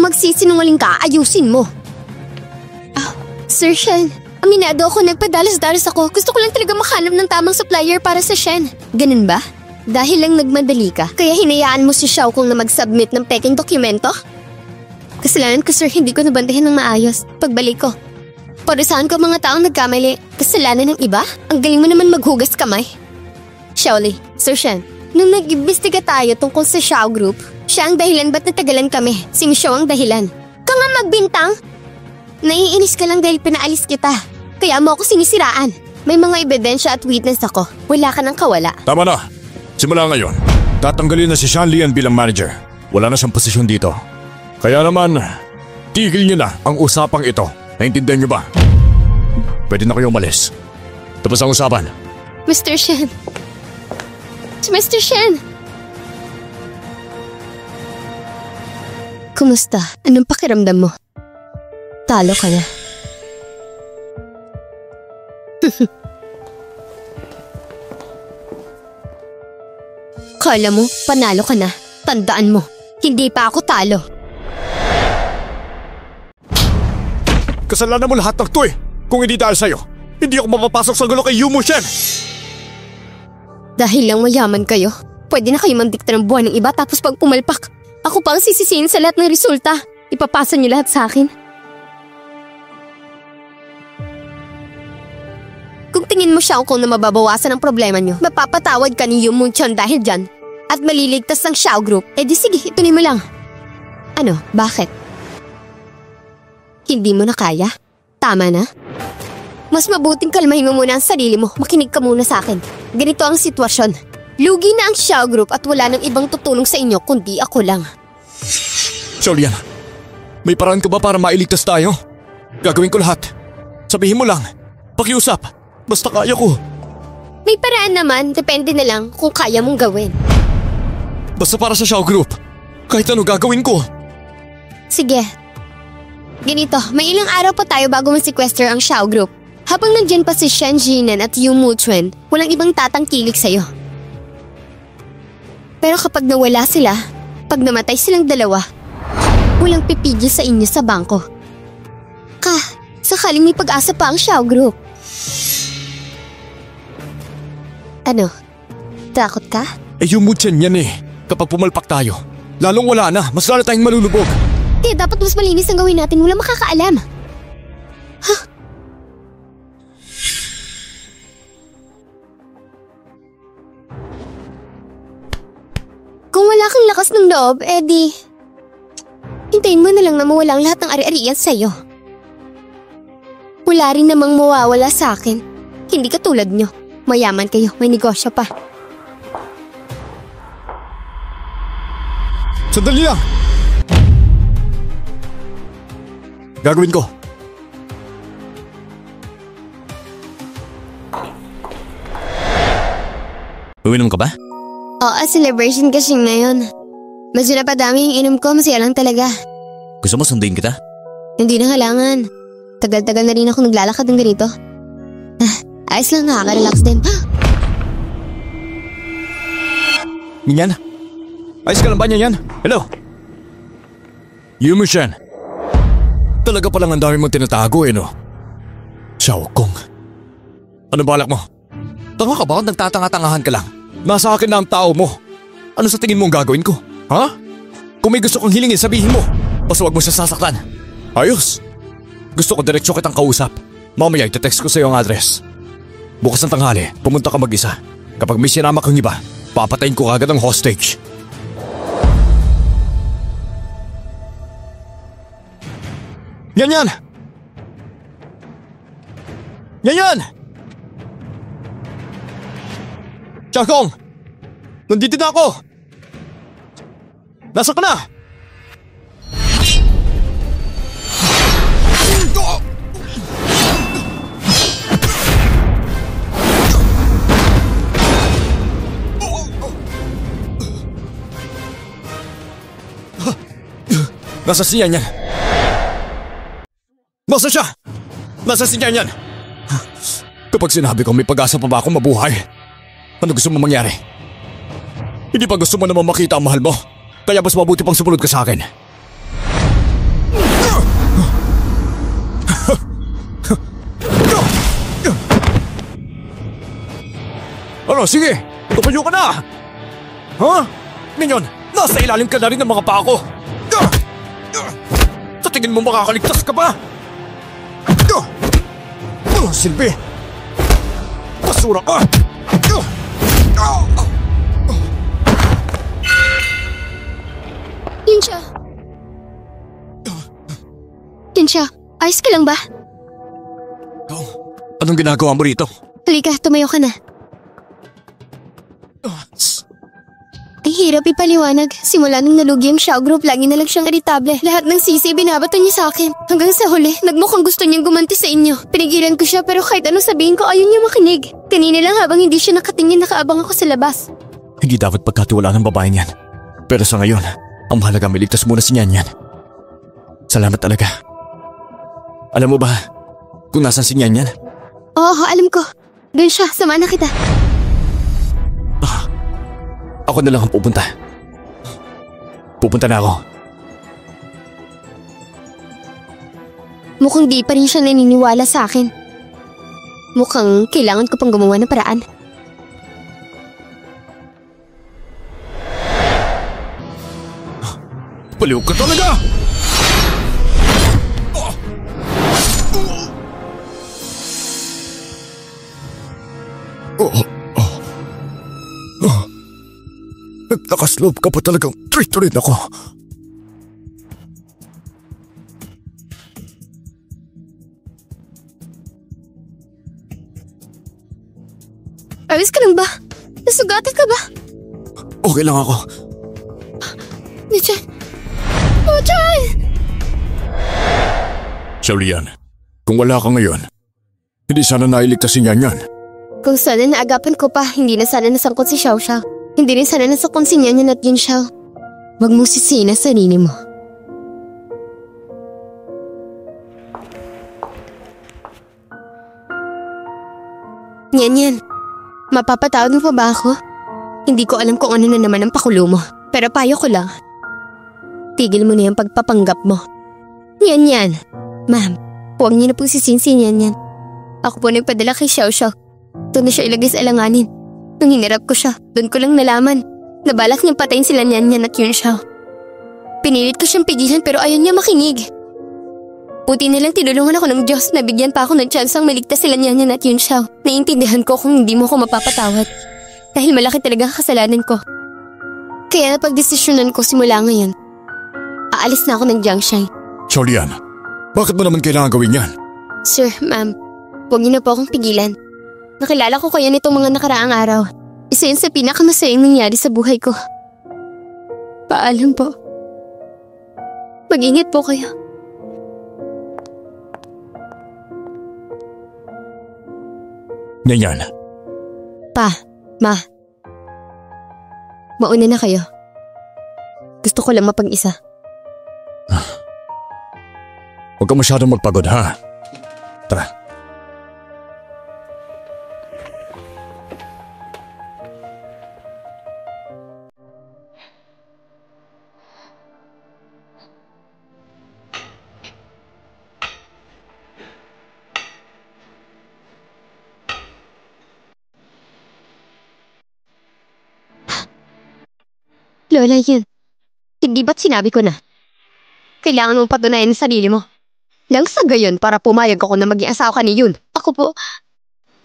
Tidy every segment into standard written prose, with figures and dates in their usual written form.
magsisinungaling ka, ayusin mo. Sir Shen, aminado ako, nagpadalas-dalas ako. Gusto ko lang talaga makahanap ng tamang supplier para sa Shen. Ganun ba? Dahil lang nagmadali ka, kaya hinayaan mo si Xiao Kong na mag-submit ng peking dokumento? Kasalanan ko, sir, hindi ko nabantayan ng maayos. Pagbalik ko, parusahan ko mga taong nagkamali. Kasalanan ng iba? Ang galing mo naman maghugas kamay. Xiaoli, Sir Shen, nung nag-imbestiga tayo tungkol sa Xiao Group, siya ang dahilan ba't natagalan kami. Si Xiao ang dahilan. Ka nga magbintang? Naiinis ka lang dahil pinaalis kita. Kaya mo ako sinisiraan. May mga ebidensya at witness ako. Wala ka nang kawala. Tama na. Simula ngayon, tatanggalin na si Sean Lian bilang manager. Wala na siyang posisyon dito. Kaya naman, tigil niyo na ang usapang ito. Naintindihan niyo ba? Pwede na kayo umalis. Tapos ang usapan. Mr. Shen. Mr. Shen. Kumusta? Anong pakiramdam mo? Talo ka na. Kala mo, panalo ka na. Tandaan mo, hindi pa ako talo. Kasalanan mo lahat ng to eh. Kung hindi dahil sa'yo, hindi ako mapapasok sa gulo kay Yumu Shen. Dahil lang mayaman kayo, pwede na kayo mandikta ng buwan ng iba tapos pag pumalpak, ako pa ang sisisihin sa lahat ng resulta. Ipapasa niyo lahat sa akin. Kung tingin mo Xiao Kong na mababawasan ang problema niyo, mapapatawad ka ni Yumu Chan dahil dyan at maliligtas ang Xiao Group, di sige, ituloy mo lang. Ano, bakit? Hindi mo na kaya? Tama na? Mas mabuting kalmahin mo muna ang sarili mo, makinig ka muna sa akin. Ganito ang sitwasyon. Lugi na ang Xiao Group at wala nang ibang tutulong sa inyo kundi ako lang. Xiao Lian, may paraan ka ba para mailigtas tayo? Gagawin ko lahat. Sabihin mo lang, pakiusap. Basta kaya ko. May paraan naman, depende na lang kung kaya mong gawin. Basta para sa Xiao Group, kahit ano gagawin ko. Sige. Ganito, may ilang araw pa tayo bago ma-sequester ang Xiao Group. Habang nandyan pa si Shen Jinan at Yu Muchuen, walang ibang tatangkilik sa'yo. Pero kapag nawala sila, pag namatay silang dalawa, walang pipigil sa inyo sa bangko. Sakaling may pag-asa pa ang Xiao Group. Ano? Takot ka? Yu Muchuen yan eh. Kapag pumalpak tayo, lalong wala na. Mas lalo tayong malulubog. Dapat mas malinis ang gawin natin. Wala makakaalam. Kung wala kang lakas ng loob, di hintayin mo na lang na mawala ang lahat ng ari-arian sa'yo. Wala rin namang mawawala sa akin. Hindi katulad nyo. Mayaman kayo, may negosyo pa. Sandali lang! Gagawin ko. Uminom ka ba? Oo, celebration kasi ngayon. Medyo napadami yung inom ko, masaya lang talaga. Gusto mo sunduin kita? Hindi na kailangan. Tagal-tagal na rin ako naglalakad ng ganito. Ayos lang, nakaka-relax din. Nyan? Ayos ka lang ba niyan? Hello? Yumu Shen. Talaga palang ang dami mong tinatago no? Xiao Kong. Ano balak mo? Tanga ka ba o nagtatanga-tangahan ka lang? Nasa akin na ang tao mo. Ano sa tingin mo ang gagawin ko? Ha? Kung may gusto kong hilingin, sabihin mo. Basta wag mo siya sasaktan. Ayos. Gusto ko diretsyo kitang kausap. Mamaya ite-text ko sa iyo ang address. Bukas ng tanghali, pumunta ka mag-isa. Kapag may sinama kang iba, papatayin ko agad ang hostage. Yan! Yan! Xiao Kong! Nandito na ako! Nasa ka na! Nasa siya yan? Nasa siya? Nasa siya yan? Kapag sinabi ko may pag-asa pa ba akong mabuhay, ano gusto mo mangyari? Hindi pa gusto mo naman makita ang mahal mo? Kaya mas mabuti pang sumunod ka sa akin. sige! Tumayo ka na! Ha? Minyon, nasa ilalim ka na rin ng mga paa ko! Sa tingin mo makakaligtas ka ba? Silvi! Basura ka! Kinsha! Kinsha, ayos ka lang ba? Anong ginagawa mo rito? Halika, tumayo ka na. Ay, hirap ipaliwanag. Simula nung nalugi ang Xiao Group, lagi na lang siyang iritable. Lahat ng sisi binabato niya sa akin. Hanggang sa huli, nagmukhang gusto niyang gumanti sa inyo. Pinigilan ko siya pero kahit anong sabihin ko, ayaw niya makinig. Kanina lang habang hindi siya nakatingin, nakaabang ako sa labas. Hindi dapat pagkatiwalaan ng babaeng yan. Pero sa ngayon, ang mahalaga may ligtas muna si Nyan. Salamat talaga. Alam mo ba kung nasan si Nyan? Oo, alam ko. Doon siya, samahan na kita. Ako na lang ang pupunta. Pupunta na ako. Mukhang di pa rin siya naniniwala sa akin. Mukhang kailangan ko pang gumawa ng paraan. Baliw ka talaga! Naglakas loob ka pa talagang treat rin ako. Ayos ka lang ba? Nasugatan ka ba? Okay lang ako. Nichan! Oh, Chan! Xiaolian, kung wala ka ngayon, hindi sana nailigtas si Nyan. Kung sana naagapan ko pa, hindi na sana nasangkot si Xiao Xiao. Hindi rin sana nasangkot si Nyan at Yin Xiao. Huwag mo sisihin ang sarili mo. Nyan, mapapatawad mo pa ba ako? Hindi ko alam kung ano na naman ang pakulo mo. Pero payo ko lang. Tigil mo na yung pagpapanggap mo. Nyan. Ma'am, huwag niyo na po sisihin si Nyan. Ako po nagpadala kay Xiao Xiao. Doon na siya ilagay sa alanganin. Nung hinarap ko siya, doon ko lang nalaman. Nabalak niyang patayin sila Nyan at Yun Xiao. Pinilit ko siyang pigilan pero ayaw niya makinig. Buti na lang tinulungan ako ng Diyos na bigyan pa ako ng tsansang maligtas sila Nyan at Yun Xiao. Naiintindihan ko kung hindi mo ako mapapatawad. Dahil malaki talaga ang kasalanan ko. Kaya napagdesisyonan ko simula ngayon. Aalis na ako ng Jiangshai. Xiaolian, bakit mo naman kailangan gawin yan? Sir, ma'am, huwag niyo na po akong pigilan. Nakilala ko kayo nitong mga nakaraang araw. Isa yun sa pinakamasayang nangyari sa buhay ko. Paalam po. Mag-ingat po kayo. Nyan. Pa, ma. Mauna na kayo. Gusto ko lang mapag-isa. Huwag ka masyadong magpagod, ha? Tara. Lola Yun, hindi ba't sinabi ko na? Kailangan mong patunayan ang sarili mo. Lang sa gayon para pumayag ako na maging asawa ka ni Yun. Ako po,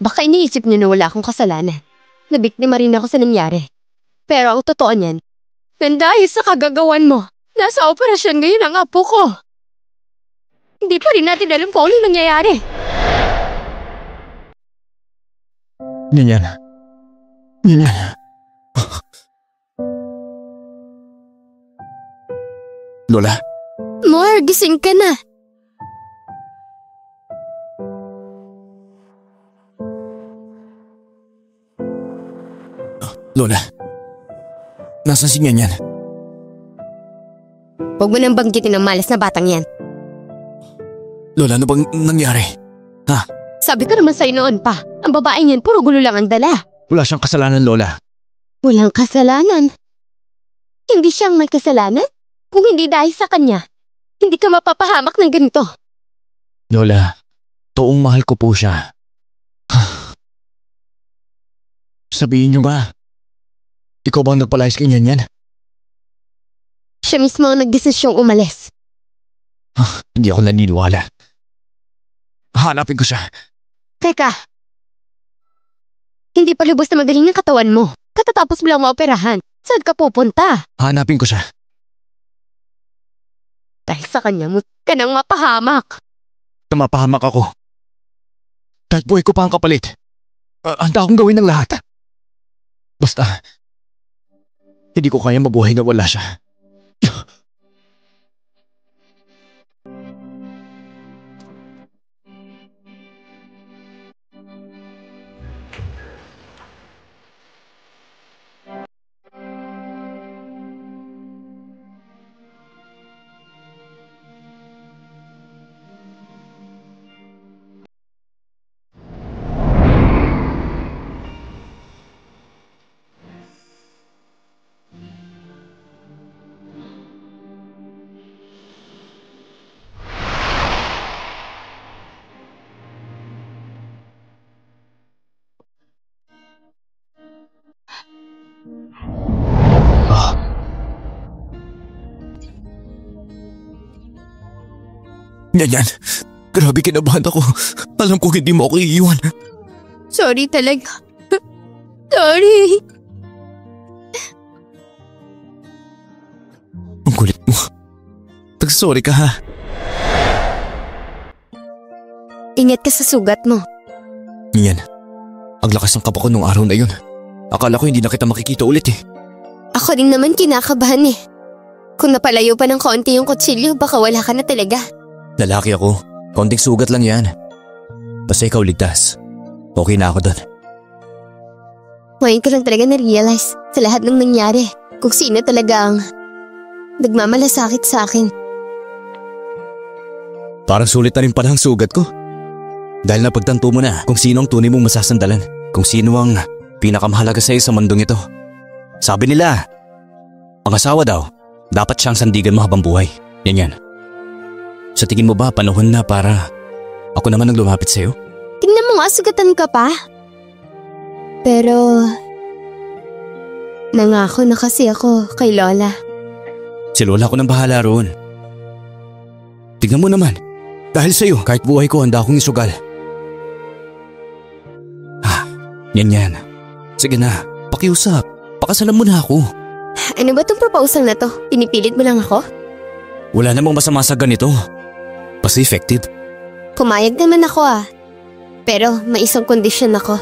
baka iniisip niyo na wala akong kasalanan. Nabiktima rin ako sa nangyari. Pero ang totoo niyan, dahil sa kagagawan mo, nasa operasyon ngayon ang apo ko. Hindi pa rin natin alam kung anong nangyayari. Nyan. Lola? More, gising ka na. Lola, nasaan si Nyan? Huwag mo nang banggitin ang malas na batang yan. Lola, ano bang nangyari? Ha? Sabi ko naman sa'yo noon pa, ang babaeng yan puro gulo lang ang dala. Wala siyang kasalanan, Lola. Walang kasalanan. Hindi siyang may kasalanan? Kung hindi dahil sa kanya, hindi ka mapapahamak ng ganito. Lola, toong mahal ko po siya. Sabihin niyo ba? Ikaw bang nagpalayas kay Yan? Siya mismo ang nagdesisyong umalis. Hindi ako naniniwala. Hanapin ko siya. Teka. Hindi pa lubos na magaling ang katawan mo. Katatapos mo lang maoperahan. Saan ka pupunta? Hanapin ko siya. Dahil sa kanya mo ka nang mapahamak. Mapahamak ako. Kahit buhay ko pa ang kapalit. Handa akong gawin ng lahat. Basta, hindi ko kaya mabuhay na wala siya. Yan. Grabe kinabahan ako. Alam kong hindi mo ako iiwan. Sorry talaga. Sorry. Ang kulit mo. Tag-sorry ka ha. Ingat ka sa sugat mo. Yan. Ang lakas ng kapa ko nung araw na yun. Akala ko hindi na kita makikita ulit eh. Ako rin naman kinakabahan eh. Kung napalayo pa ng konti yung kutsilyo, baka wala ka na talaga. Lalaki ako. Konting sugat lang yan. Basta ikaw ligtas. Okay na ako doon. Ngayon ko lang talaga na-realize sa lahat ng nangyari kung sino talaga ang nagmamalasakit sa akin. Parang sulit na rin pala ang sugat ko. Dahil napagtanto mo na kung sino ang tunay mong masasandalan. Kung sino ang pinakamahalaga sa'yo sa mundong ito. Sabi nila, ang asawa daw, dapat siyang sandigan mo habang buhay. Yan. Sa tingin mo ba panahon na para ako naman ang lumapit sa'yo? Tingnan mo nga, sugatan ka pa. Pero nangako na kasi ako kay Lola. Si Lola ko nang bahala roon. Tingnan mo naman, dahil sa'yo kahit buhay ko handa akong isugal. Yan. Sige na, pakiusap. Pakasalan mo na ako. Ano ba tong proposal na to? Pinipilit mo lang ako? Wala namang masama sa ganito. Basta effective. Pumayag naman ako Pero may isang kondisyon ako.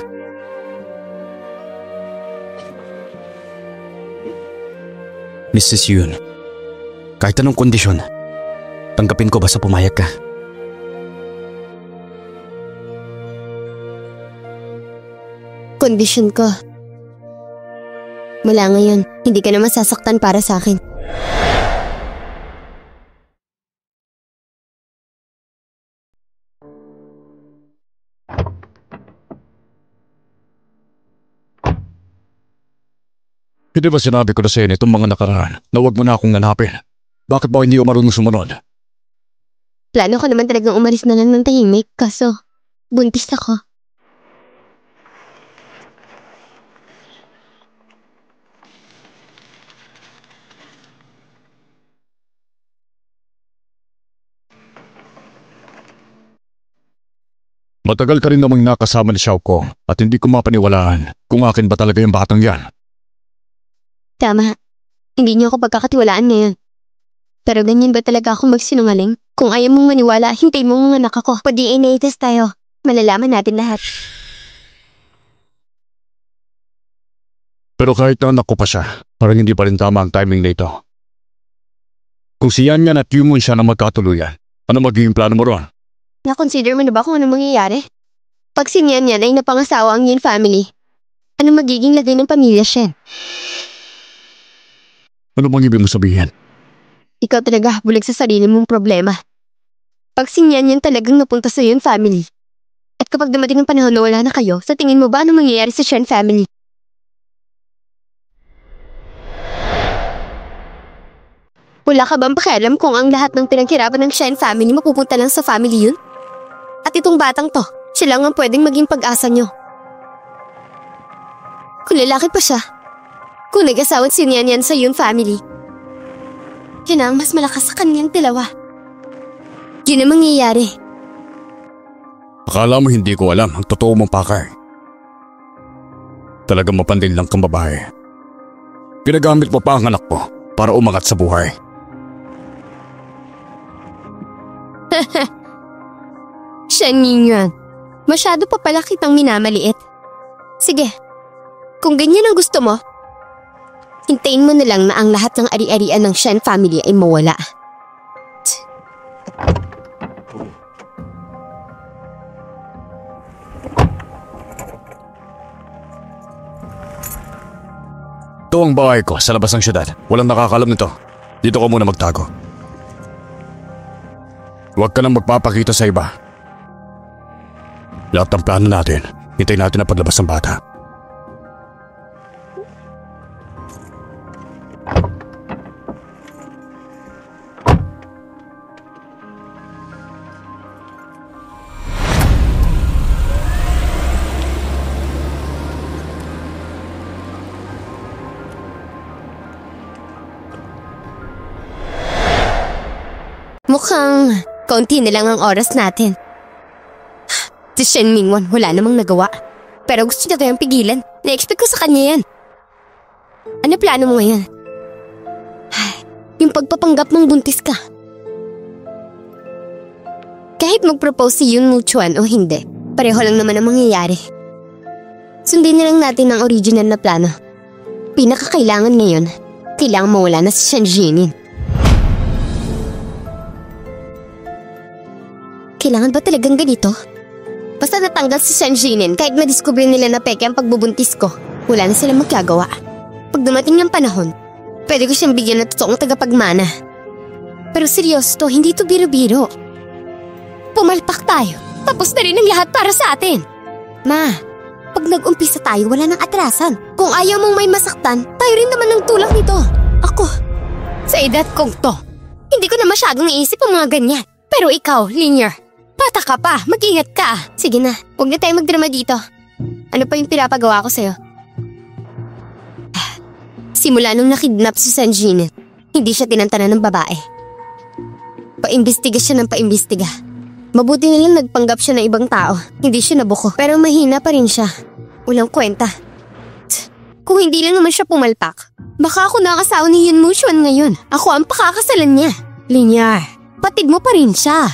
Mrs. Yun, kahit anong kondisyon, tanggapin ko basta pumayag ka. Kondisyon ko. Mula ngayon, hindi ka na masasaktan para sa akin. Hindi ba sinabi ko na sa'yo itong mga nakaraan na huwag mo na akong hanapin? Bakit ba hindi ko marunong sumunod? Plano ko naman talagang umalis na lang ng tahimik kaso buntis ako. Matagal ka rin namang nakasama ni Xiao ko at hindi ko mapaniwalaan kung akin ba talaga yung batang yan. Tama. Hindi niyo ako pagkakatiwalaan ngayon. Pero ganyan ba talaga ako magsinungaling? Kung ayaw mong maniwala, hintay mo mga anak ako. Pa-DNA test tayo. Malalaman natin lahat. Pero kahit na anak ko pa siya, parang hindi pa rin tama ang timing na ito. Kung si Yan at Yumun siya na magkatuluyan, ano magiging plano mo ron? Na-consider mo na ba kung ano mangyayari? Pag si Yan ay napangasawa ang Yin family, ano magiging lagay ng pamilya Shen? Ano bang ibig mo sabihin? Ikaw talaga bulag sa sarili mong problema. Pag si Yan talagang napunta sa Yin family, at kapag dumating ang panahon na wala na kayo, sa tingin mo ba ano mangyayari sa Shen family? Wala ka bang pakialam kung ang lahat ng pinaghirapan ng Shen family mapupunta lang sa family yun? At itong batang to, siya lang ang pwedeng maging pag-asa nyo. Kung lalaki pa siya. Kung nag-asawang si Nian Yan sa Yun family. Yun ang mas malakas sa kanyang dalawa. Yun ang mangyayari. Akala mo hindi ko alam ang totoo mong pakay. Talagang mapandil lang kang babae. Pinagamit mo pa ang anak mo para umangat sa buhay. Shen Yingyuan, masyado pa pala kitang minamaliit. Sige, kung ganyan ang gusto mo, hintayin mo na lang na ang lahat ng ari-arian ng Shen family ay mawala. Ito ang bahay ko sa labas ng syudad. Walang nakakalam nito. Dito ka muna magtago. Huwag ka nang magpapakita sa iba. Lahat ng plano natin, hintayin natin ang paglabas ng bata. Mukhang kaunti na lang ang oras natin. Si Shen Mingwan wala namang nagawa. Pero gusto niya tayong pigilan. Na-expect ko sa kanya yan. Ano plano mo ngayon? Yung pagpapanggap mong buntis ka. Kahit mag-propose si Yun Muchuan o hindi, pareho lang naman ang mangyayari. Sundin na lang natin ang original na plano. Pinakakailangan ngayon, kailangan mawala na si Shen Jinin. Kailangan ba talagang ganito? Basta natanggal si Shen Jinin kahit madiskubre nila na peke ang pagbubuntis ko, wala na silang magagawa. Pag dumating ng panahon, pwede ko siyang bigyan ng totoong tagapagmana. Pero seryoso to, hindi to biro-biro. Pumalpak tayo, tapos na rin ang lahat para sa atin. Ma, pag nag-umpisa tayo, wala nang atrasan. Kung ayaw mong may masaktan, tayo rin naman ang tulak nito. Ako, sa edad kong to, hindi ko na masyadong iisip ang mga ganyan. Pero ikaw, Linear, bata ka pa, mag-ingat ka. Sige na, huwag na tayo magdrama dito. Ano pa yung pinapagawa ko sa'yo? Simula nung nakidnap si Sanjin, hindi siya tinantanan ng babae. Paimbestiga siya ng paimbestiga. Mabuti na lang nagpanggap siya ng ibang tao. Hindi siya nabuko, pero mahina pa rin siya. Walang kwenta. Kung hindi lang naman siya pumalpak, baka ako nakasawa ni Yun Muchuan ngayon. Ako ang pakakasalan niya. Linear, patid mo pa rin siya.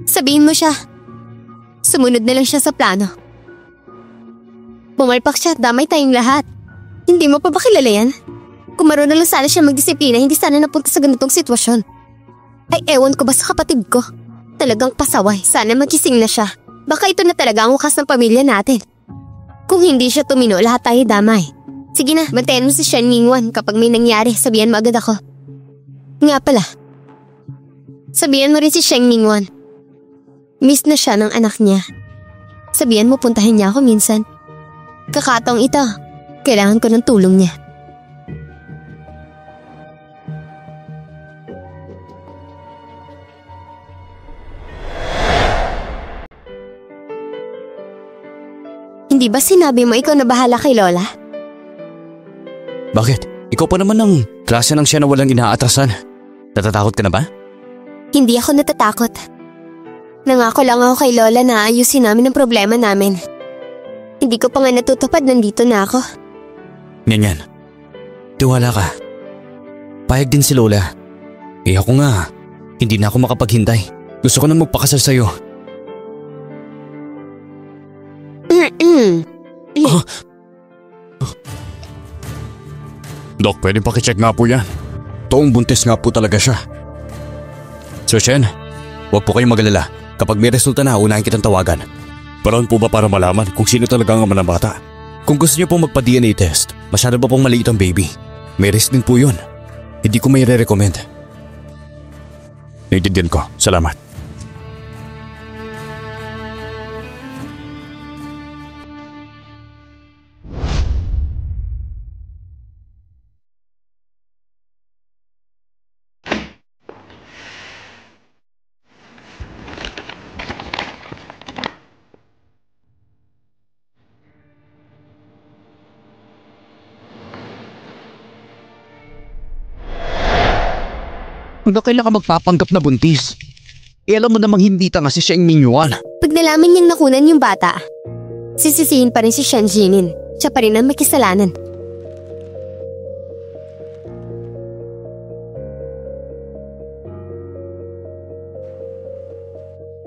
Sabihin mo siya, sumunod na lang siya sa plano. Pumalpak siya, damay tayong lahat. Hindi mo pa ba kilala yan? Kung marunong lang sana siya magdisiplina, hindi sana napunta sa ganitong sitwasyon. Ay ewan ko ba sa kapatid ko? Talagang pasaway, sana magising na siya. Baka ito na talaga ang wakas ng pamilya natin. Kung hindi siya tumino, lahat tayo damay. Sige na, bantayan mo si Shen Mingwan. Kapag may nangyari, sabihan mo agad ako. Nga pala, sabihan mo rin si Shen Mingwan. Miss na siya ng anak niya. Sabihan mo puntahin niya ako minsan. Kakataong ito, kailangan ko ng tulong niya. Hindi ba sinabi mo ikaw na bahala kay Lola? Bakit? Ikaw pa naman ang klase ng siya na walang inaatrasan. Natatakot ka na ba? Hindi ako natatakot. Nangako lang ako kay Lola na ayusin namin ang problema namin. Hindi ko pa nga natutupad, nandito na ako. Ganyan. Tiwala ka. Payag din si Lola. Eh ako nga, hindi na ako makapaghintay. Gusto ko na magpakasal sa'yo. Dok, pwede pakicheck nga po yan. Toong buntis nga po talaga siya. Sir Shen, huwag po kayong magalala. Kapag may resulta na, unahin kitang tawagan. Parang po ba para malaman kung sino talaga ang ama ng bata? Kung gusto niyo pong magpa-DNA test, masyado pa pong maliit ang baby. May risk din po yun. Hindi ko may re-recommend. Naintindihan ko. Salamat. Hanggang kailan ka magpapanggap na buntis? Alam mo namang hindi tanga si Sheng Mingyuan. Pag nalaman niyang nakunan yung bata, sisisihin pa rin si Shen Jinin. Siya pa rin ang may kasalanan.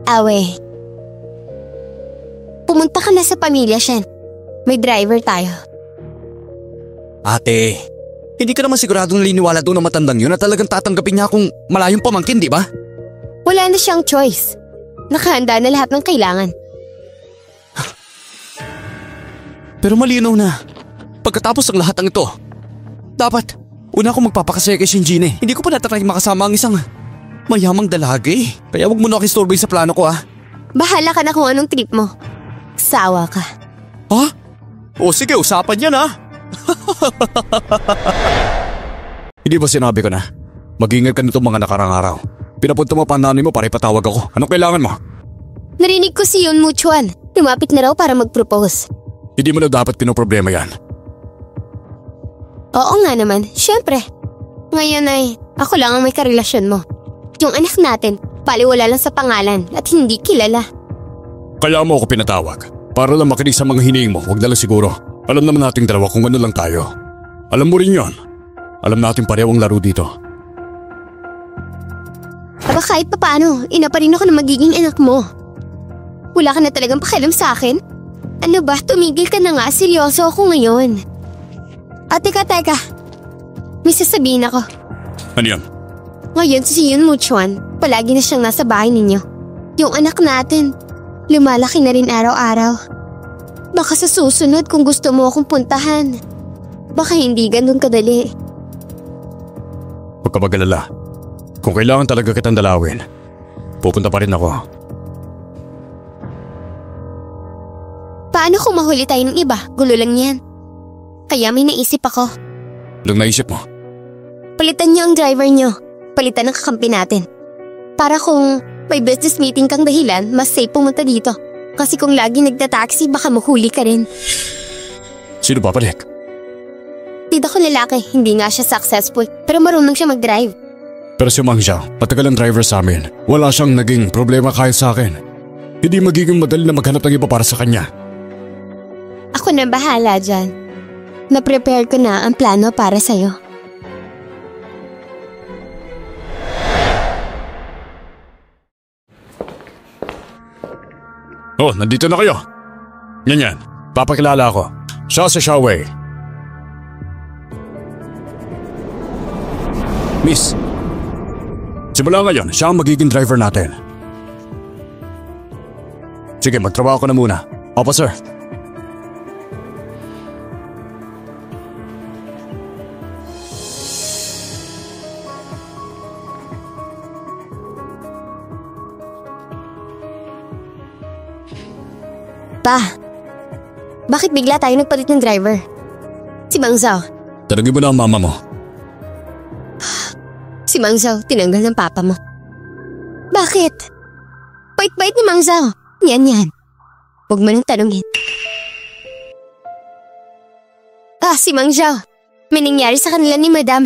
Awe. Pumunta ka na sa pamilya, Shen. May driver tayo. Ate, hindi ka naman siguradong liniwala doon na matandang yun na talagang tatanggapin niya akong malayong pamangkin, di ba? Wala na siyang choice. Nakahanda na lahat ng kailangan. Pero malinaw na. Pagkatapos ng lahat ng ito, dapat una akong magpapakasaya kay Shinjin. Hindi ko pa natatry makasama ang isang mayamang dalagi. Kaya wag mo na akistorbay sa plano ko, ha? Bahala ka na kung anong trip mo. Sawa ka. Ha? O sige, usapan yan, ha? Hindi ba sinabi ko na? Mag-ingat ka nito mga nakarang araw. Pinapunta mo pa ang nanay mo para ipatawag ako. Anong kailangan mo? Narinig ko si Yun Muchuan. Lumapit na raw para mag-propose. Hindi mo na dapat pinoproblema yan. Oo nga naman, syempre. Ngayon ay ako lang ang may karelasyon mo. Yung anak natin, baliwala lang sa pangalan at hindi kilala. Kaya mo ako pinatawag. Para lang makinig sa mga hiniing mo, huwag na lang siguro. Alam naman nating dalawa kung ano lang tayo. Alam mo rin yon. Alam natin pareho ang laro dito. Aba kahit papaano, ina pa rin ako na magiging anak mo. Wala ka na talagang pakialam sa akin? Ano ba, tumigil ka na nga, seryoso ako ngayon. Teka. May sasabihin ako. Ano yan? Ngayon si Yun Muchuan, palagi na siyang nasa bahay ninyo. Yung anak natin, lumalaki na rin araw-araw. Baka sa susunod kung gusto mo akong puntahan, baka hindi ganun kadali. Huwag ka mag-alala. Kung kailangan talaga kitang dalawin, pupunta pa rin ako. Paano kung mahuli tayo ng iba? Gulo lang yan. Kaya may naisip ako. Anong naisip mo? Palitan niyo ang driver niyo. Palitan ang kakampi natin. Para kung may business meeting kang dahilan, mas safe pumunta dito. Kasi kung lagi nagtataxi, baka mahuli ka rin. Sino babalik? Tita ko lalaki, hindi nga siya successful. Pero marunong siya mag-drive. Pero si Mang Zhao, matagal ang driver sa amin. Wala siyang naging problema kahit sa akin. Hindi magiging madali na maghanap ng iba para sa kanya. Ako na bahala dyan. Na-prepare ko na ang plano para sa'yo. Oh, nandito na kayo. Yan. Papakilala ako. Siya si Xiaowei. Miss, simula ngayon, siya ang magiging driver natin. Sige, magtrabaho ko na muna. Opo, sir. Pa, bakit bigla tayo nagpalit ng driver? Si Mang Zhao. Tanungin mo na ang mama mo. Si Mang Zhao, tinanggal ng papa mo. Bakit? Bait-bait ni Mang Zhao. Yan. Huwag mo nang tanungin. Si Mang Zhao. May nangyari sa kanila ni Madam.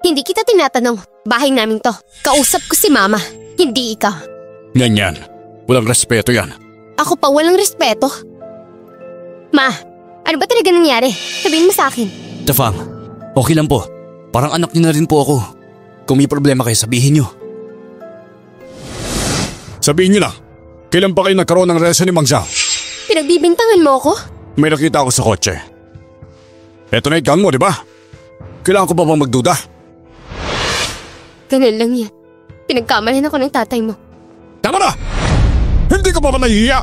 Hindi kita tinatanong. Bahay namin to. Kausap ko si Mama. Hindi ikaw. Yan. Walang respeto yan. Ako pa walang respeto. Ma, ano ba talaga nangyari? Sabihin mo sa akin. Tafang, okay lang po. Parang anak niyo na rin po ako. Kung may problema kayo, sabihin niyo. Sabihin niyo lang, kailan pa kayo nagkaroon ng relasyon ni Mang Zhao? Pinagbibintangan mo ako? May nakita ako sa kotse. Eto na yung gang mo, di ba? Kailangan ko ba bang magduda? Ganun lang yan. Pinagkamalan ako ng tatay mo. Tama na! Hindi ka pa ba nahihiya?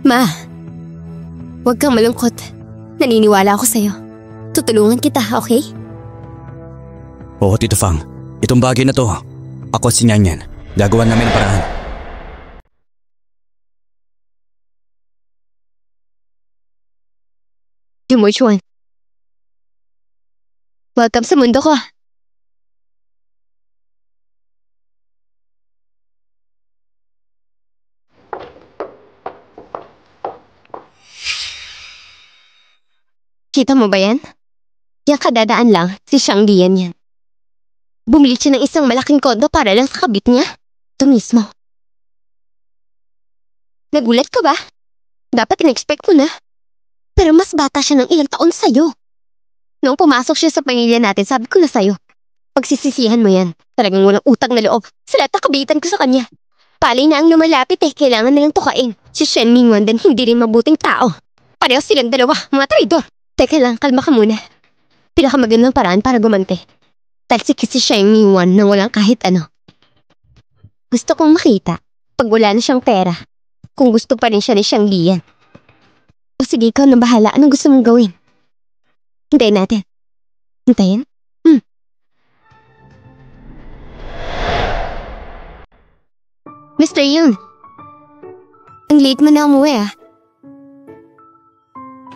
Ma, huwag kang malungkot. Naniniwala ako sa'yo. Tutulungan kita, okay? Oo, Tito Fang. Itong bagay na to, ako at si Nyanyan. Gagawa namin ang paraan. Jumuchuan. Welcome sa mundo ko. Kita mo ba yan? Yang kadadaan lang, si Xiang Lian yan. Bumili siya ng isang malaking kondo para lang sa kabit niya. Ito mismo. Nagulat ka ba? Dapat in-expect mo na. Pero mas bata siya ng ilang taon sa'yo. Noong pumasok siya sa pamilya natin, sabi ko na sa'yo. Pagsisisihan mo yan. Talagang walang utang na loob. Sa lahat ng kabitan ko sa kanya. Pali na ang lumalapit kailangan nilang tukain. Si Shen Mingwan din hindi rin mabuting tao. Pareho silang dalawa, mga traidor. Teka lang, kalma ka muna. Pinakamagandang paraan para gumante. Talsik si Shen Mingwan nang walang kahit ano. Gusto kong makita, pag wala na siyang pera, kung gusto pa rin siya ni Xiang Lian. O sige, ikaw na bahala. Anong gusto mong gawin? Hintayin natin. Hintayin? Mr. Yun. Ang late mo na umuwi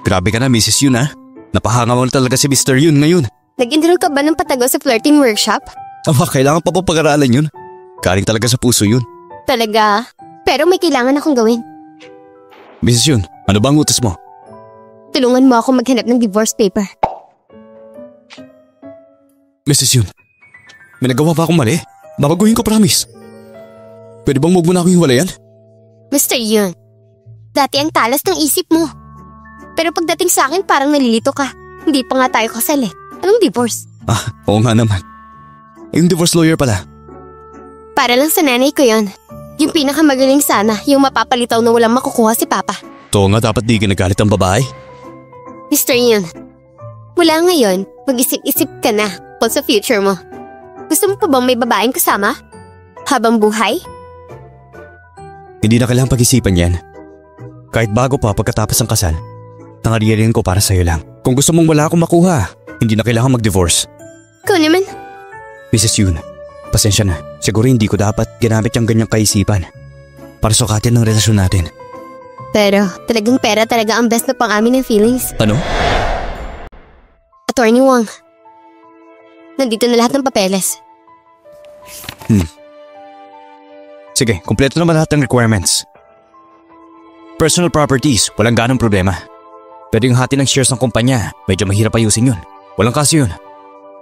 Grabe ka na, Mrs. Yun Napahanga mo na talaga si Mr. Yun ngayon. Nag-enroll ka ba ng patago sa flirting workshop? Kailangan pa po pag-aralan yun. Galing talaga sa puso yun. Talaga? Pero may kailangan akong gawin. Mrs. Yun, ano ba ang utos mo? Tulungan mo ako maghanap ng divorce paper. Mrs. Yun, may nagawa ba akong mali? Babaguhin ko, promise. Pwede bang huwag mo na akong hiwalayan? Mr. Yun, dati ang talas ng isip mo. Pero pagdating sa akin parang nalilito ka. Hindi pa nga tayo kasal Anong divorce? Oo nga naman. Yung divorce lawyer pala. Para lang sa nanay ko yon. Yung pinakamagaling sana, yung mapapalitaw na walang makukuha si Papa. To nga dapat di ginagalit ang babae. Mr. Yun, mula ngayon, mag-isip-isip ka na kung sa future mo. Gusto mo pa bang may babaeng kasama? Habang buhay? Hindi na kailangang pag-isipan yan. Kahit bago pa pagkatapos ng kasal, nangaririn ko para sa'yo lang. Kung gusto mong wala akong makuha, hindi na kailangang mag-divorce. Ikaw naman. Mrs. Yun, pasensya na. Siguro hindi ko dapat ginamit yung ganyang kaisipan para sukatin ng relasyon natin. Pero talagang pera talaga ang best na pang-amin ng feelings. Ano? Attorney Wong, nandito na lahat ng papeles. Sige, kumpleto naman lahat ng requirements. Personal properties, walang ganong problema. Pero yung hati ng shares ng kumpanya, medyo mahirap ayusin yun. Walang kaso yun.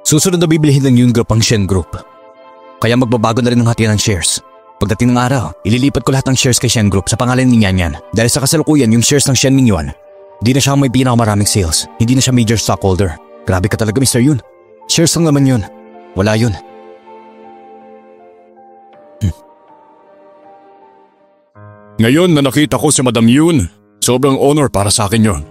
Susunod na bibilihin ng Yun Group ang Shen Group. Kaya magbabago na rin ang hati ng shares. Pagdating ng araw, ililipat ko lahat ng shares kay Shen Group sa pangalan ni Yan. Dahil sa kasalukuyan yung shares ng Shen Mingyuan, di na siya may pinakamaraming sales. Hindi na siya major stockholder. Grabe ka talaga, Mr. Yun. Shares lang naman yun. Wala yun. Ngayon na nakita ko si Madam Yun, sobrang honor para sa akin yun.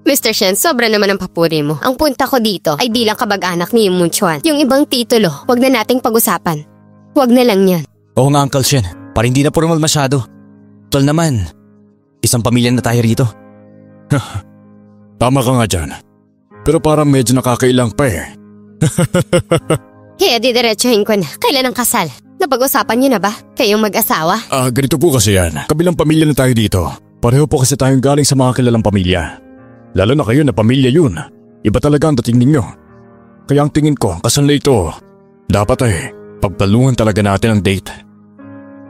Mr. Shen, sobra naman ang papuri mo. Ang punta ko dito ay di lang kabag-anak ni Yung Munchuan. Yung ibang titulo, wag na nating pag-usapan. Wag na lang yan. Oo nga, Uncle Shen. Para hindi na formal masyado. Tol naman, isang pamilya na tayo rito. Tama ka nga dyan. Pero parang medyo nakakailang pa Kaya didiretsuhin ko na. Kailan ang kasal? Napag-usapan niyo na ba? Kayong mag-asawa? Ganito po kasi yan. Kabilang pamilya na tayo dito. Pareho po kasi tayong galing sa mga kilalang pamilya. Lalo na kayo na pamilya Yun. Iba talaga ang dating ninyo. Kaya ang tingin ko, kasal na ito. Dapat pagtalungan talaga natin ang date.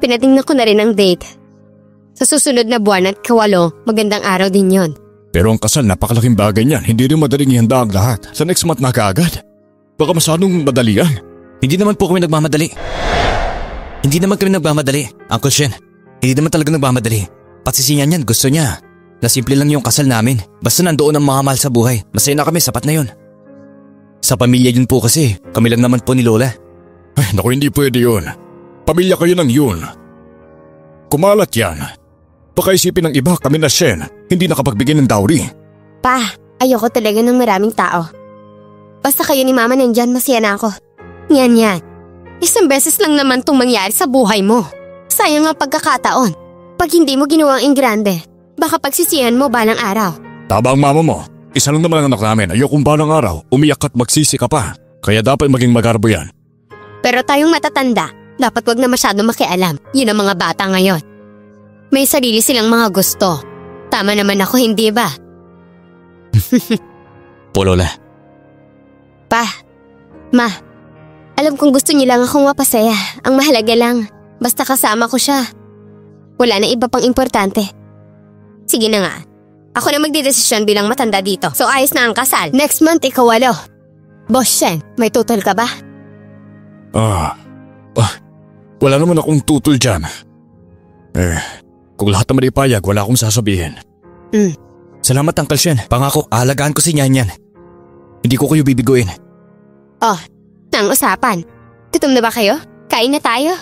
Pinatingnan ko na rin ang date. Sa susunod na buwan at kawalo, magandang araw din yon. Pero ang kasal, napakalaking bagay niyan. Hindi rin madaling ihanda ang lahat. Sa next month na kaagad. Baka masyadong madali yan. Hindi naman po kami nagmamadali. Hindi naman kami nagmamadali, Uncle Shen. Hindi naman talaga nagmamadali. Patsisiyan yan, gusto niya. Na simple lang yung kasal namin. Basta nandoon ang mga mahal sa buhay. Masaya na kami, sapat na yun. Sa pamilya yun po kasi, kami lang naman po ni Lola. Ay, naku, hindi pwede yun. Pamilya kayo ng Yun. Kumalat yan. Baka isipin ng iba kami na Shen, hindi nakapagbigay ng dowry. Pa, ayoko talaga ng maraming tao. Basta kayo ni Mama nandyan, masaya na ako. Yan. Isang beses lang naman itong mangyari sa buhay mo. Sayang ang pagkakataon. Pag hindi mo ginawang ingrande, baka pagsisihan mo balang araw. Tama ang mama mo. Isa lang naman ang anak namin. Ayokong balang araw, umiyak at magsisi ka pa. Kaya dapat maging magarbo yan. Pero tayong matatanda, dapat wag na masyado makialam. Yun ang mga bata ngayon. May sarili silang mga gusto. Tama naman ako, hindi ba? Po, Lola. Pa, Ma, alam kong gusto niyo lang akong mapasaya. Ang mahalaga lang, basta kasama ko siya. Wala na iba pang importante. Sige na nga, Ako na magdidesisyon bilang matanda dito. So ayos na ang kasal. Next month, ikaw 8. Boss Shen, may tutol ka ba? Wala naman akong tutol dyan. Kung lahat naman ipayag, wala akong sasabihin. Salamat, Uncle Shen. Pangako, aalagaan ko si Nyan. Hindi ko kayo bibiguin. Nang usapan. Gutom na ba kayo? Kain na tayo.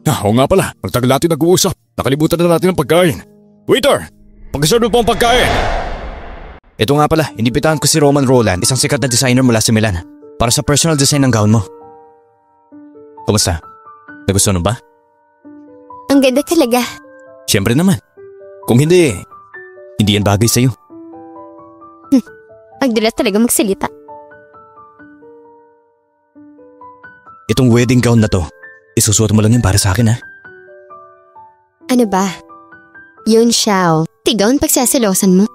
Oo nga pala, ang tagal natin nag-uusap. Nakalimutan na natin ang pagkain. Waiter! Pag-serve po ang pagkain! Ito nga pala, inibitahan ko si Roman Roland, isang sikat na designer mula sa Milan, para sa personal design ng gown mo. Kumusta? Nagustuhan mo ba? Ang ganda talaga. Siyempre naman. Kung hindi yan bagay sa'yo. Ang dilat talaga magsalita. Itong wedding gown na to, isusuot mo lang yan para sa akin, ha? Ano ba? Yun siya, Tigaw pagsasilosan mo.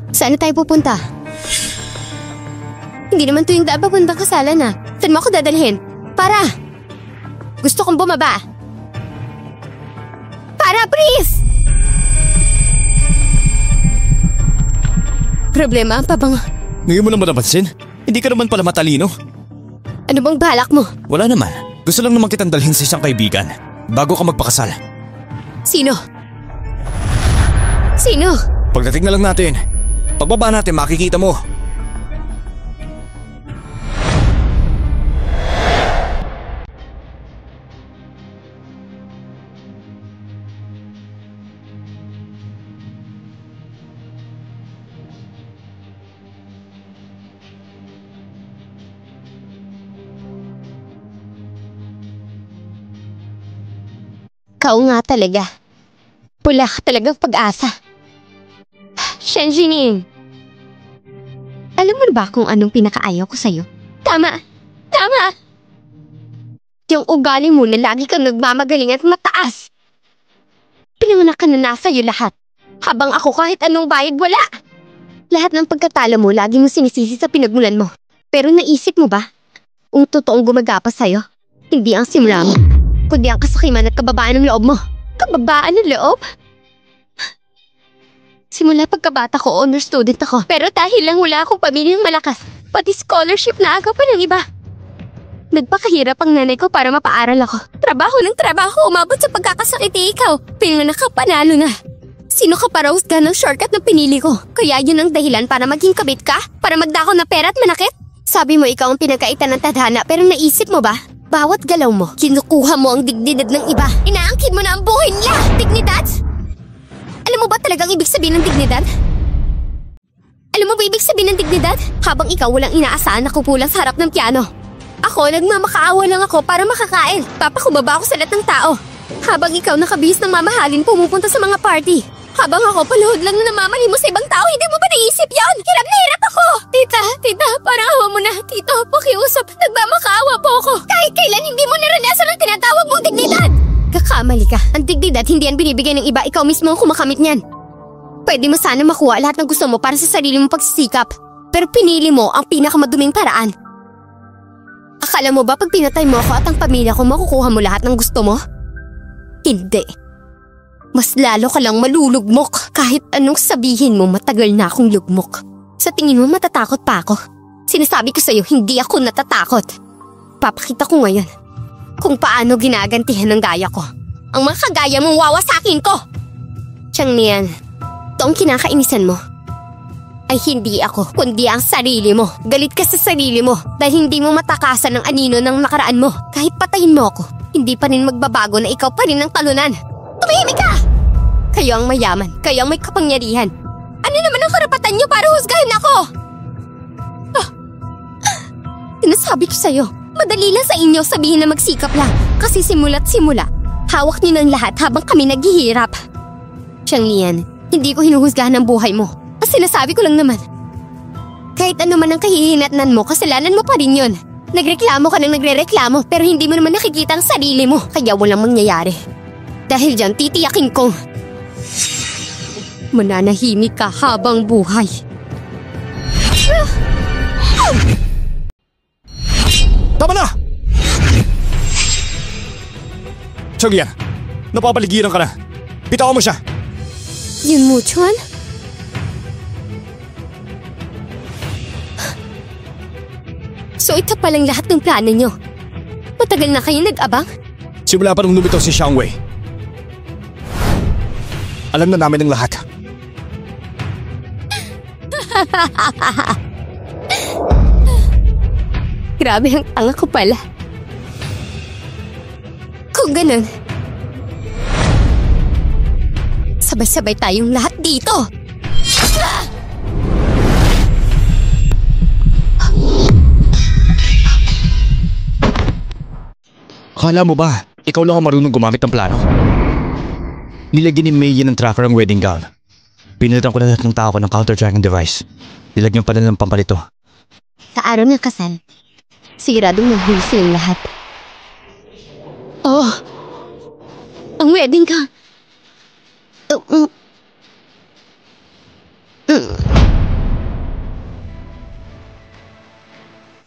Saan tayo pupunta? Hindi naman to yung daan papuntang kasalan na. Saan mo ako dadalhin? Para! Gusto kong bumaba. Para, please! Problema pa bang... Ngayon mo naman napansin? Hindi ka naman pala matalino. Ano bang balak mo? Wala naman. Gusto lang naman kitang dalhin sa isang kaibigan bago ka magpakasal. Sino? Sino? Pagdating na lang natin. Pagbaba natin makikita mo. Ikaw nga talaga. Pula ka talagang pag-asa. Shen Jining. Alam mo ba kung anong pinakaayaw ko sa'yo? Tama! Tama! Yung ugali mo na lagi kang nagmamagaling at mataas. Pinanganak ka na nasa'yo lahat. Habang ako kahit anong bayad wala. Lahat ng pagkatalo mo lagi mo sinisisi sa pinagmulan mo. Pero naisip mo ba? Kung totoong gumagapa sa'yo, hindi ang simula mo, kundi ang kasakiman at kababaan ng loob mo. Kababaan ng loob? Simula pagkabata ko, honor student ako. Pero dahil lang wala akong pamilyang malakas, pati scholarship na agaw pa ng iba. Nagpakahirap ang nanay ko para mapaaral ako. Trabaho ng trabaho, umabot sa pagkakasakit ikaw. Pinanganak ka, panalo na. Sino ka para husga ng shortcut na pinili ko? Kaya yun ang dahilan para maging kabit ka? Para magdako na pera at manakit? Sabi mo ikaw ang pinagkaitan ng tadhana, pero naisip mo ba? Bawat galaw mo, kinukuha mo ang dignidad ng iba. Inaangkin mo na ang buhay nila! Dignidad? Alam mo ba talagang ibig sabihin ng dignidad? Alam mo ba ibig sabihin ng dignidad? Habang ikaw walang inaasahan na kupulang sa harap ng piano. Ako, nagmamakaawa lang ako para makakain. Papakubaba ako sa lahat ng tao. Habang ikaw nakabihis ng mamahalin pumupunta sa mga party. Habang ako paluhod lang na namamali mo sa ibang tao, hindi mo ba naisip yon? Hirap na hirap ako! Tita, parang awa mo na. Tito, pakiusap. Nagmamakaawa po ako. Kahit kailan hindi mo naranasan ang tinatawag mong dignidad. Kakamali ka. Ang dignidad hindi yan binibigay ng iba. Ikaw mismo ang kumakamit niyan. Pwede mo sana makuha lahat ng gusto mo para sa sarili mong pagsisikap. Pero pinili mo ang pinakamaduming paraan. Akala mo ba pag pinatay mo ako at ang pamilya ko makukuha mo lahat ng gusto mo? Hindi. Mas lalo ka lang malulugmok. Kahit anong sabihin mo, matagal na akong lugmok. Sa tingin mo matatakot pa ako? Sinasabi ko sa'yo, hindi ako natatakot. Papakita ko ngayon kung paano ginagantihan ng gaya ko. Ang mga kagaya mong wawasakin ko! Tiyang niyan, ito ang kinakainisan mo. Ay hindi ako, kundi ang sarili mo. Galit ka sa sarili mo dahil hindi mo matakasan ang anino ng nakaraan mo. Kahit patayin mo ako, hindi pa rin magbabago na ikaw pa rin ang talunan. Tumihimik ka! Kayo ang mayaman, kayo ang may kapangyarihan. Ano naman ang karapatan niyo para husgahin ako? Sinasabi ko sa'yo, madali lang sa inyo sabihin na magsikap lang. Kasi simula't simula, hawak niyo ng lahat habang kami naghihirap. Siyang Lian, hindi ko hinuhusgahan ang buhay mo. Ang sinasabi ko lang naman, kahit ano man ang kahihinatnan mo, kasalanan mo pa rin yun. Nagreklamo ka ng nagrereklamo pero hindi mo naman nakikita ang sarili mo. Kaya walang mangyayari. Dahil dyan, titiyakin kong mananahimik ka habang buhay. Tama na! Sogyan, napapaligiran ka na. Bitawan mo siya. Yun mo, Chuan? So ito palang lahat ng plano nyo. Matagal na kayo nag-abang? Simula pa nung lumitaw si Xiang Wei. Alam na namin ang lahat. Grabe ang tanga ko pala. Kung ganun, sabay-sabay tayong lahat dito. Akala mo ba, ikaw lang ang marunong gumamit ng plano? Nilagyan ni Mei ng tracker ang wedding gown. Pinilitan ko na lahat ng tao ko ng counter-tracking device. Nilagyan pa na ng pampalito. Sa araw ng kasal, siguradong naghuli silang lahat. Oh, ang wedding gown.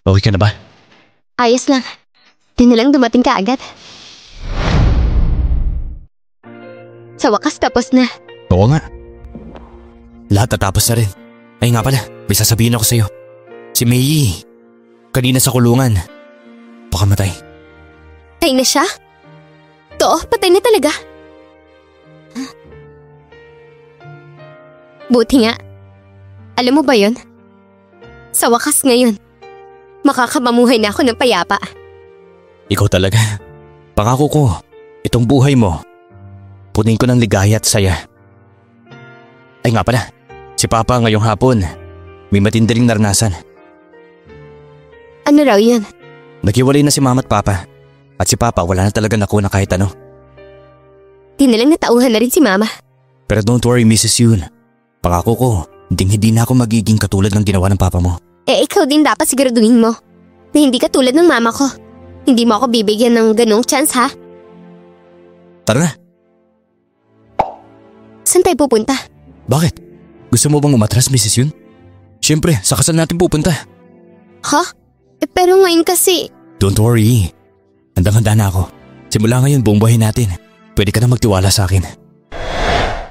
Okay ka na ba? Ayos lang. Di na lang dumating ka agad. Sa wakas tapos na. Oo nga. Lahat natapos na rin. Ay nga pala, may sasabihin ako sa'yo. Si Mei, kanina sa kulungan. Pakamatay. Patay na siya? To, patay na talaga. Buti nga. Alam mo ba yon? Sa wakas ngayon, makakamamuhay na ako ng payapa. Ikaw talaga. Pangako ko, itong buhay mo, punin ko ng ligaya at saya. Ay nga pala, si Papa ngayong hapon, may matindi ring naranasan. Ano raw yun? Naghiwalay na si Mama at Papa. At si Papa wala na talaga nakuha na kahit ano. Di na lang natauhan na rin si Mama. Pero don't worry, Mrs. Yoon. Pangako ko, hindi na ako magiging katulad ng ginawa ng Papa mo. Eh ikaw din dapat siguraduhin mo na hindi ka tulad ng mama ko. Hindi mo ako bibigyan ng ganong chance, ha? Tara na. Saan tayo pupunta? Bakit? Gusto mo bang umatras, Mrs. Yoon? Siyempre, sa kasal natin pupunta. Ha? Eh pero ngayon kasi… Don't worry. Handang-handa na ako. Simula ngayon buong buhay natin. Pwede ka na magtiwala sa akin.